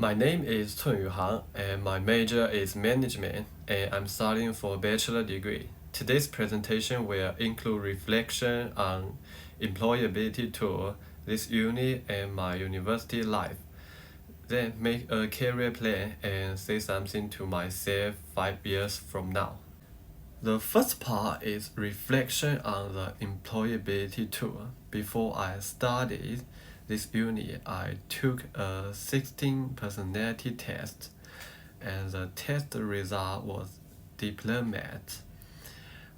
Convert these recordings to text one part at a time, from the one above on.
My name is Cun Yuhang and my major is management and I'm studying for a bachelor degree. Today's presentation will include reflection on employability tool, this uni and my university life. Then make a career plan and say something to myself 5 years from now. The first part is reflection on the employability tool. Before I studied this uni, I took a 16 personality test, and the test result was diplomat.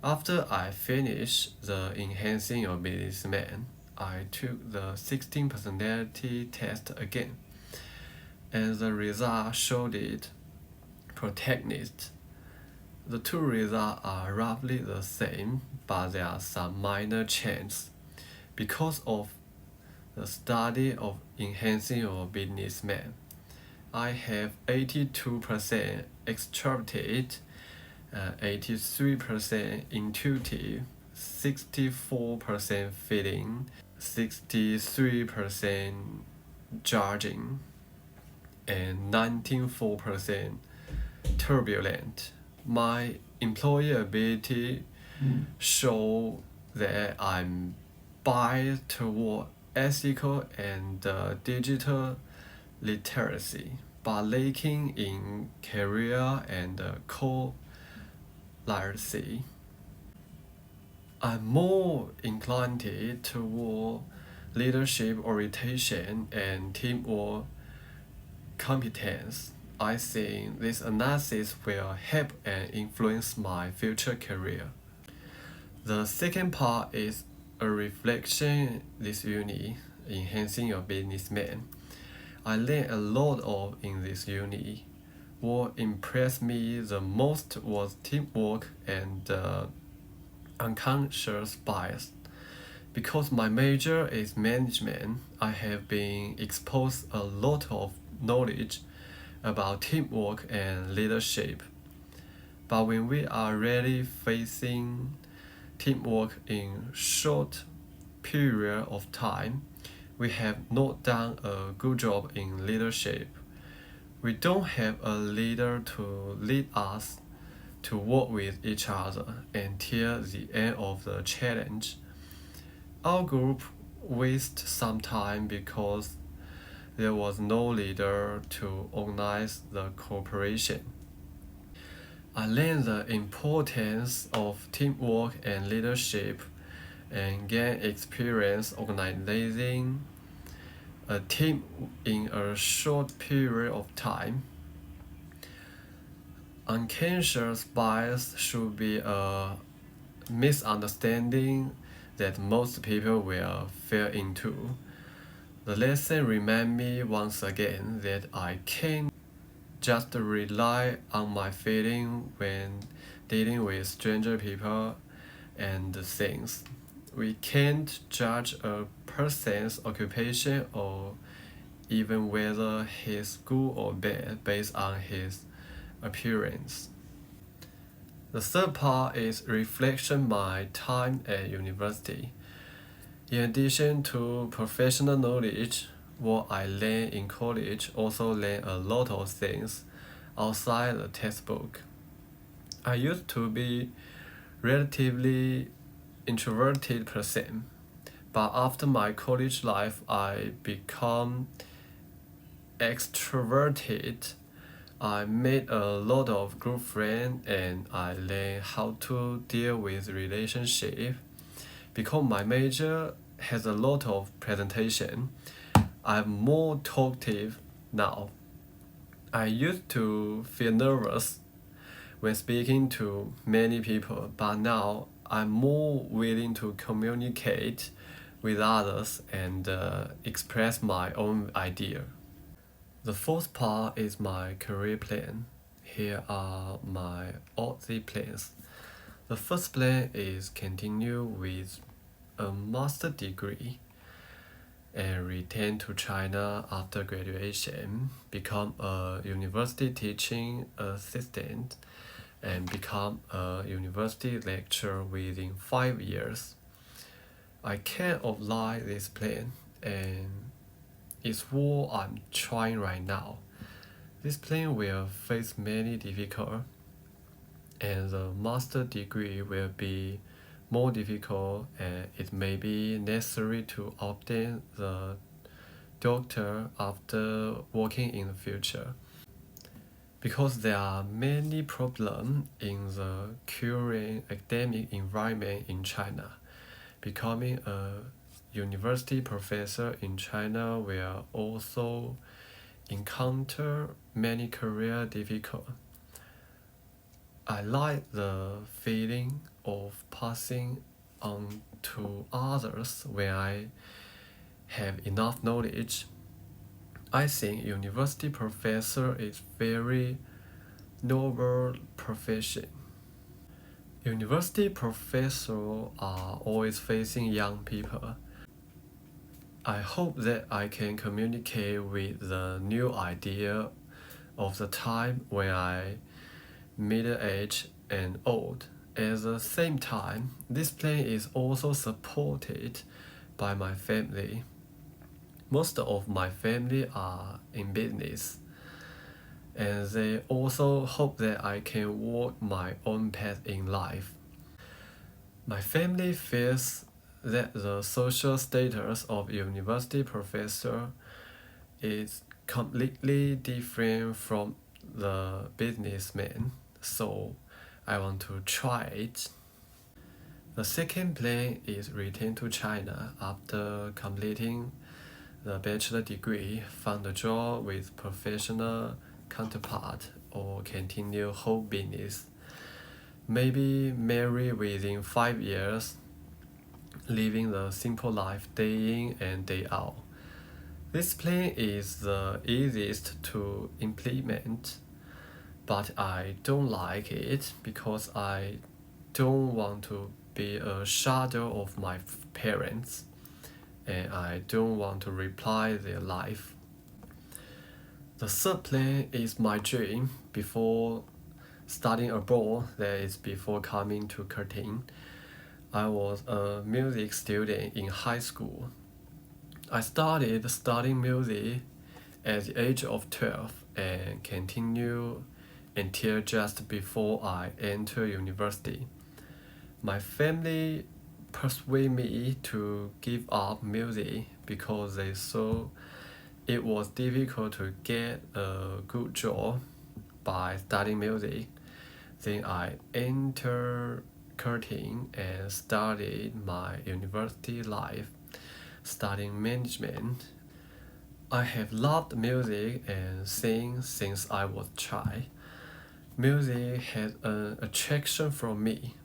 After I finished the Enhancing Your Businessman, I took the 16 personality test again, and the result showed it protagonist. The two results are roughly the same, but there are some minor changes. Because of the study of enhancing your businessman, I have 82% extroverted, 83% intuitive, 64% feeling, 63% judging, and 94% turbulent. My employability show that I'm biased toward ethical and digital literacy, but lacking in career and core literacy. I'm more inclined toward leadership orientation and teamwork competence. I think this analysis will help and influence my future career. The second part is a reflection this uni, enhancing your businessman. I learned a lot in this uni. What impressed me the most was teamwork and unconscious bias. Because my major is management, I have been exposed a lot of knowledge about teamwork and leadership. But when we are really facing teamwork in short period of time, we have not done a good job in leadership. We don't have a leader to lead us to work with each other until the end of the challenge. Our group wasted some time because there was no leader to organize the cooperation. I learned the importance of teamwork and leadership and gained experience organizing a team in a short period of time. Unconscious bias should be a misunderstanding that most people will fall into. The lesson remind me once again that I can't just rely on my feeling when dealing with stranger people and things. We can't judge a person's occupation or even whether he's good or bad based on his appearance. The third part is reflection my time at university. In addition to professional knowledge, what I learned in college also learned a lot of things outside the textbook. I used to be relatively introverted person, but after my college life I become extroverted. I made a lot of good friends and I learned how to deal with relationships. Because my major has a lot of presentation, I'm more talkative now. I used to feel nervous when speaking to many people, but now I'm more willing to communicate with others and express my own idea. The fourth part is my career plan. Here are my OZ plans. The first plan is continue with a master degree and return to China after graduation, become a university teaching assistant, and become a university lecturer within 5 years. I can apply this plan and it's what I'm trying right now. This plan will face many difficulties, and the master degree will be more difficult, and it may be necessary to obtain the doctor after working in the future. Because there are many problems in the current academic environment in China, becoming a university professor in China will also encounter many career difficulties. I like the feeling of passing on to others when I have enough knowledge. I think university professor is very noble profession. University professors are always facing young people. I hope that I can communicate with the new idea of the time when I middle-aged and old. At the same time, this plan is also supported by my family. Most of my family are in business, and they also hope that I can walk my own path in life. My family feels that the social status of university professor is completely different from the businessman, so I want to try it. The second plan is return to China after completing the bachelor degree, find a job with professional counterpart, or continue whole business. Maybe marry within 5 years, living the simple life day in and day out. This plan is the easiest to implement, but I don't like it because I don't want to be a shadow of my parents, and I don't want to reply their life. The third plan is my dream before studying abroad, that is before coming to Curtin. I was a music student in high school. I started studying music at the age of 12 and continued until just before I entered university. My family persuaded me to give up music because they saw it was difficult to get a good job by studying music. Then I entered Curtin and started my university life studying management. I have loved music and singing since I was a child. Music has an attraction for me.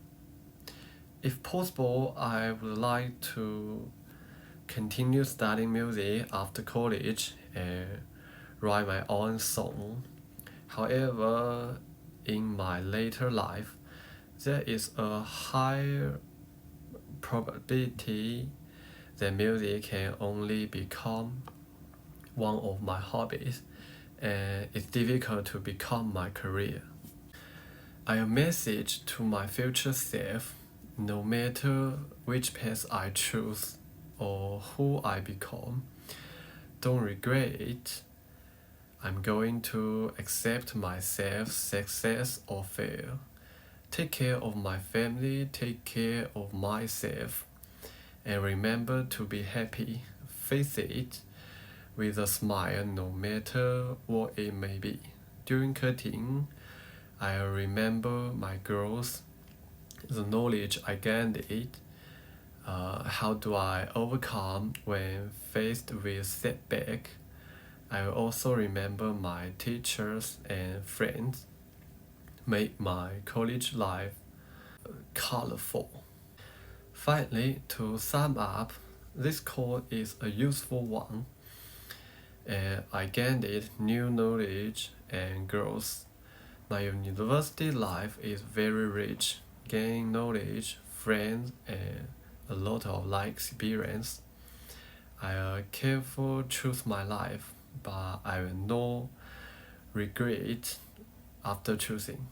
If possible, I would like to continue studying music after college and write my own song. However, in my later life, there is a higher probability that music can only become one of my hobbies, and it's difficult to become my career. I message to my future self: no matter which path I choose or who I become, don't regret it. I'm going to accept myself, success or fail. Take care of my family, take care of myself, and remember to be happy. Face it with a smile no matter what it may be. During cutting, I remember my growth, the knowledge I gained how do I overcome when faced with setback. I will also remember my teachers and friends, make my college life colorful. Finally, to sum up, this course is a useful one, and I gained new knowledge and growth. My university life is very rich, gaining knowledge, friends, and a lot of life experience. I carefully choose my life, but I will not regret after choosing.